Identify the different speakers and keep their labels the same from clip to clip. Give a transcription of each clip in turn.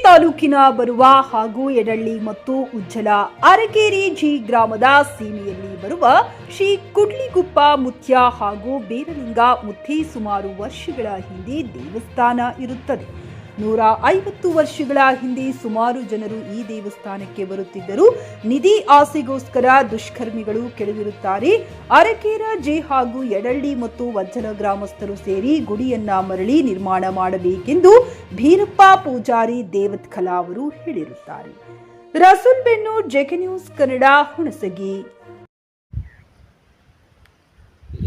Speaker 1: ತಾಲೂಕಿನ ಬರುವ ಹಾಗೂ ಯಡಳ್ಳಿ ಮತ್ತು ಉಜ್ಜಲ ಅರಕೇರಿ ಜಿ ಗ್ರಾಮದ ಸೀಮೆಯಲ್ಲಿ ಬರುವ ಶ್ರೀ ಕುಡ್ಲಿಗುಪ್ಪ ಮುತ್ಯ ಹಾಗೂ ಬೇರಲಿಂಗ ಮುತ್ತಿ ಸುಮಾರು ವರ್ಷಗಳ ಹಿಂದೆ ದೇವಸ್ಥಾನ ಇರುತ್ತದೆ. 150 ವರ್ಷಗಳ ಹಿಂದೆ ಸುಮಾರು ಜನರು ಈ ದೇವಸ್ಥಾನಕ್ಕೆ ಬರುತ್ತಿದ್ದರು. ನಿಧಿ ಆಸೆಗೋಸ್ಕರ ದುಷ್ಕರ್ಮಿಗಳು ಕೆಳಗಿರುತ್ತಾರೆ. ಅರಕೇರ ಜೆ ಹಾಗೂ ಯಡಳ್ಳಿ ಮತ್ತು ವಜ್ಜಲ ಗ್ರಾಮಸ್ಥರು ಸೇರಿ ಗುಡಿಯನ್ನ ಮರಳಿ ನಿರ್ಮಾಣ ಮಾಡಬೇಕೆಂದು ಭೀರಪ್ಪ ಪೂಜಾರಿ ದೇವತ್ಕಲ ಅವರು ಹೇಳಿರುತ್ತಾರೆ. ರಸೂಲ್ ಬೆನ್ನೂರ್, ಜೆಕೆ ನ್ಯೂಸ್ ಕನ್ನಡ, ಹುಣಸಗಿ.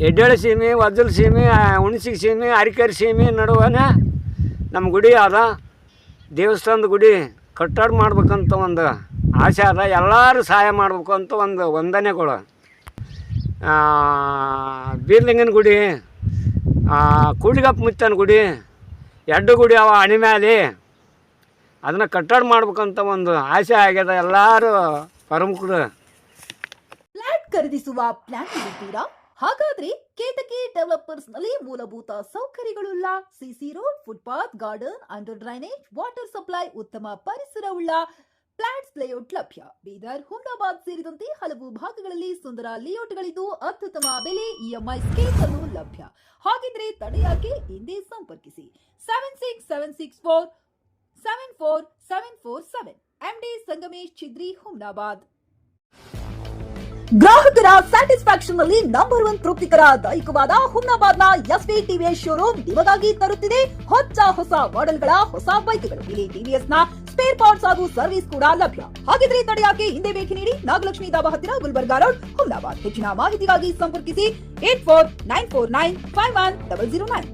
Speaker 2: ಯಡ್ಡಳ್ಳಿ ಸೀಮೆ, ವಜ್ಜಲ ಸೀಮೆ, ಹುಣಸಗಿ ಸೀಮೆ, ಅರಕೇರಿ ಸೀಮೆ ನಡುವನ ನಮ್ಮ ಗುಡಿ ಅದ. ದೇವಸ್ಥಾನದ ಗುಡಿ ಕಟ್ಟಡ ಮಾಡ್ಬೇಕಂತ ಒಂದು ಆಸೆ ಅದ. ಎಲ್ಲರೂ ಸಹಾಯ ಮಾಡಬೇಕು ಅಂತ ಒಂದು ವಂದನೆಗಳು. ಬೀರ್ಲಿಂಗನ ಗುಡಿ, ಕೂಡ್ಲಿಗಪ್ಪ ಮುತ್ತನ ಗುಡಿ, 2 ಗುಡಿ ಅವ ಅಣಿ ಮ್ಯಾಲೆ. ಅದನ್ನು ಕಟ್ಟಡ ಮಾಡ್ಬೇಕಂತ ಒಂದು ಆಸೆ ಆಗ್ಯದ. ಎಲ್ಲರೂ ಪ್ರಮುಖರು
Speaker 1: ಫ್ಲಾಟ್ ಖರೀದಿಸುವ ಪ್ಲಾನ್ ಇರುತ್ತೀರಾ? ಹಾಗಾದ್ರೆ ಕೇತಕಿ ಡೆವಲಪರ್ಸ್ ನಲ್ಲಿ ಮೂಲಭೂತ ಸೌಕರ್ಯಗಳುಳ್ಳ CC road, footpath, garden, under drainage, water supply, ಉತ್ತಮ ಪರಿಸರವುಳ್ಳ ಫ್ಲಾಟ್ಸ್ ಲೇಔಟ್ ಲಭ್ಯ. ಬೀದರ್, ಹುಮ್ನಾಬಾದ್ ಸೇರಿದಂತೆ ಹಲವು ಭಾಗಗಳಲ್ಲಿ ಸುಂದರ ಲೇಔಟ್ಗಳಿದ್ದು ಅತ್ಯುತ್ತಮ ಬೆಲೆ, ಇಎಂಐ ಸ್ಕೀಮ್ಸ್ ಅನ್ನು ಲಭ್ಯ. ಹಾಗಿದ್ರೆ ತಡೆಯಾಕೆ? ಹಿಂದೆ ಸಂಪರ್ಕಿಸಿ 7676474747 ಎಂಡಿ ಸಂಗಮೇಶ್ ಚಿದ್ರಿ, ಹುಮ್ನಾಬಾದ್. ಗ್ರಾಹಕರ ಸ್ಯಾಟಿಸ್ಫ್ಯಾಕ್ಷನ್ ನಲ್ಲಿ ನಂಬರ್ 1 ತೃಪ್ತಿಕರ ದೈಹಿಕವಾದ ಹುಮ್ನಾಬಾದ್ನ ಎಸ್ವಿ ಟಿವಿಎಸ್ ಶೋರೂಮ್ ನಿಮಗಾಗಿ ತರುತ್ತಿದೆ ಹೊಸ ಮಾಡೆಲ್ಗಳ ಹೊಸ ಬೈಕ್ಗಳು. ಇಲ್ಲಿ ಟಿವಿಎಸ್ ನ ಸ್ಪೇರ್ ಪಾರ್ಟ್ಸ್ ಹಾಗೂ ಸರ್ವಿಸ್ ಕೂಡ ಲಭ್ಯ. ಹಾಗಿದ್ರೆ ತಡೆಯಾಕೆ? ಹಿಂದೆ ಭೇಟಿ ನೀಡಿ. ನಾಗಲಕ್ಷ್ಮಿ ದಾಬಾ ಹತ್ತಿರ, ಗುಲ್ಬರ್ಗಾ ರೋಡ್, ಹುಮ್ನಾಬಾದ್. ಹೆಚ್ಚಿನ ಮಾಹಿತಿಗಾಗಿ ಸಂಪರ್ಕಿಸಿ 8494951009.